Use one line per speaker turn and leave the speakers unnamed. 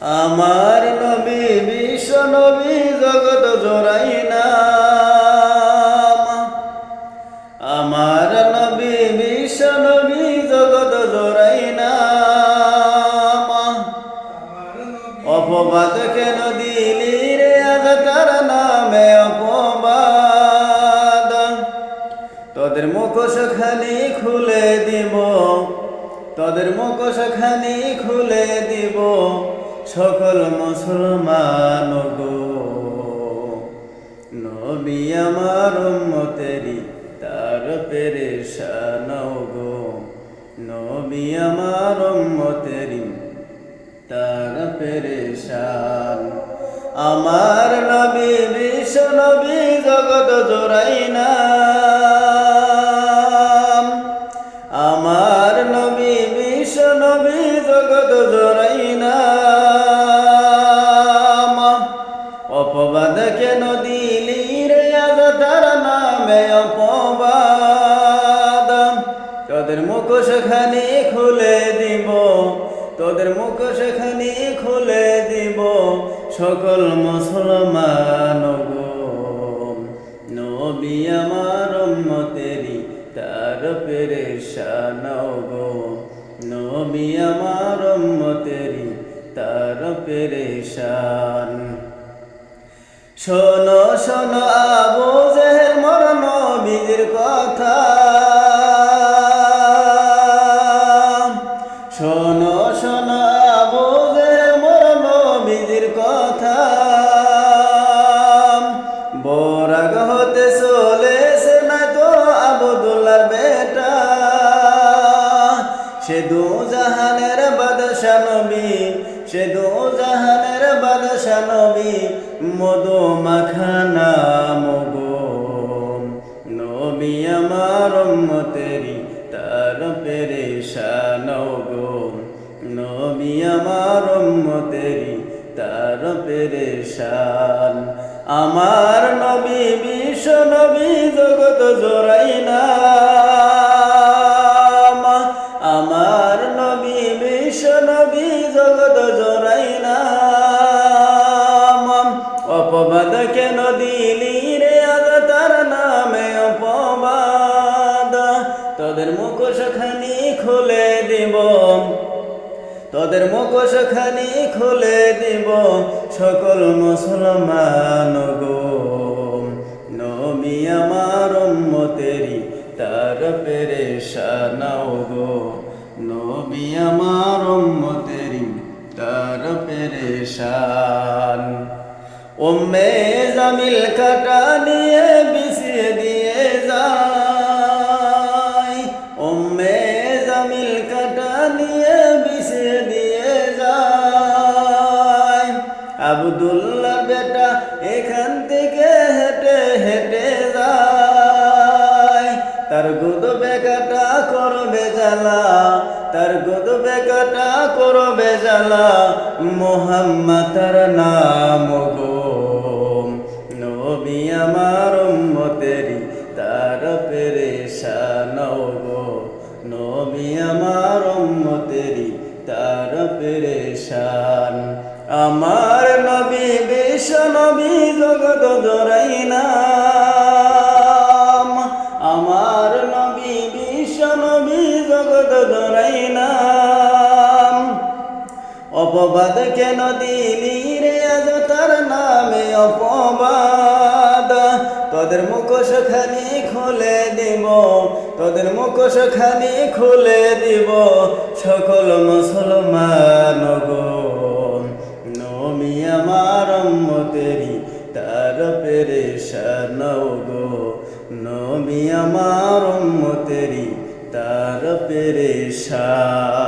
আমার নবী বিশ্ব নবী জগৎ জোড়াই নাম। আমার নবী বিশ্ব নবী জগৎ জোড়াই নাম। অপবাদ কেন দিলি রে আজ তার নামে অপবাদ। তোদের মুখোশ খানি খুলে দিব, তোদের মুখোশ খানি খুলে দিব সকল মুসলমান গো। নবী আমার উম্মতেরি তার পেরেশান গো। নবী আমার উম্মতেরি তার পেরেশান। আমার নবী বিশ্ব নবী জগৎ জোড়াই নাম। আমার নবী বিশ্ব নবী জগৎ জোড়াই নাম। অপবাদ কেন দিলি রে আজ তার নামে অপবাদ। তোদের মুখোশ খানি খুলে দিব, তোদের মুখোশ খানি খুলে দিব সকল মুসলমান গো। নবী আমার উম্মতেরি তার পেরেশান গো। নবী আমার উম্মতেরি তার পেরেশান। শোনো শোনো আবু জেহেল মোর নবীর কথা। শোনো শোনো আবু জেহেল মোর নবীর কথা। বরাগ হতে চলেছে না তো আবদুল্লাহর বেটা। সে দু জাহানের বাদশা নবী, সে দু জাহানের বাদশা নবী মধু মাখা নাম গো। নবী আমার উম্মতেরি তার পেরেশান গো। নবী আমার উম্মতেরি তার পেরেশান। আমার নবী বিশ্ব নবী জগৎ জোড়াই নাম। আমার নবী বিশ্ব নবী জগৎ জোড়াই নাম। অপবাদ কেন দিলি রে আজ তার নামে অপবাদ। তোদের মুখোশ খানি খুলে দিব, তোদের মুখোশ খানি খুলে দিব সকল মুসলমান গো। নবী আমার উম্মতেরি তার পেরেশান গো। নবী আমার উম্মতেরি তার পেরেশান। উম্মে জামিল কাটা নিয়ে বিছিয়ে দিয়ে যায়। উম্মে জামিল কাটা নিয়ে বিছিয়ে দিয়ে যায়। আবদুল্লাহর বেটা এখান থেকে হেঁটে হেঁটে যায়। তার গুদবে কাটা করবে জ্বালা, তার গুদবে কাটা করবে জ্বালা মুহাম্মদ তার নাম গো। নবী আমার উম্মতেরি তার পেরেশান গো। নবী আমার উম্মতেরি তার পেরেশান। আমার নবী বিশ্ব নবী জগৎ জোড়াই নাম। আমার নবী বিশ্ব নবী জগৎ জোড়াই নাম। অপবাদ কেন দিলি রে আজ তার নামে অপবাদ। তোদের মুখোশ খানি খুলে দিব, তোদের মুখোশ খানি খুলে দিব সকল মুসলমান গো। নবী আমার উম্মতেরি তার পেরেশান গো। নবী আমার উম্মতেরি তার পেরেশান।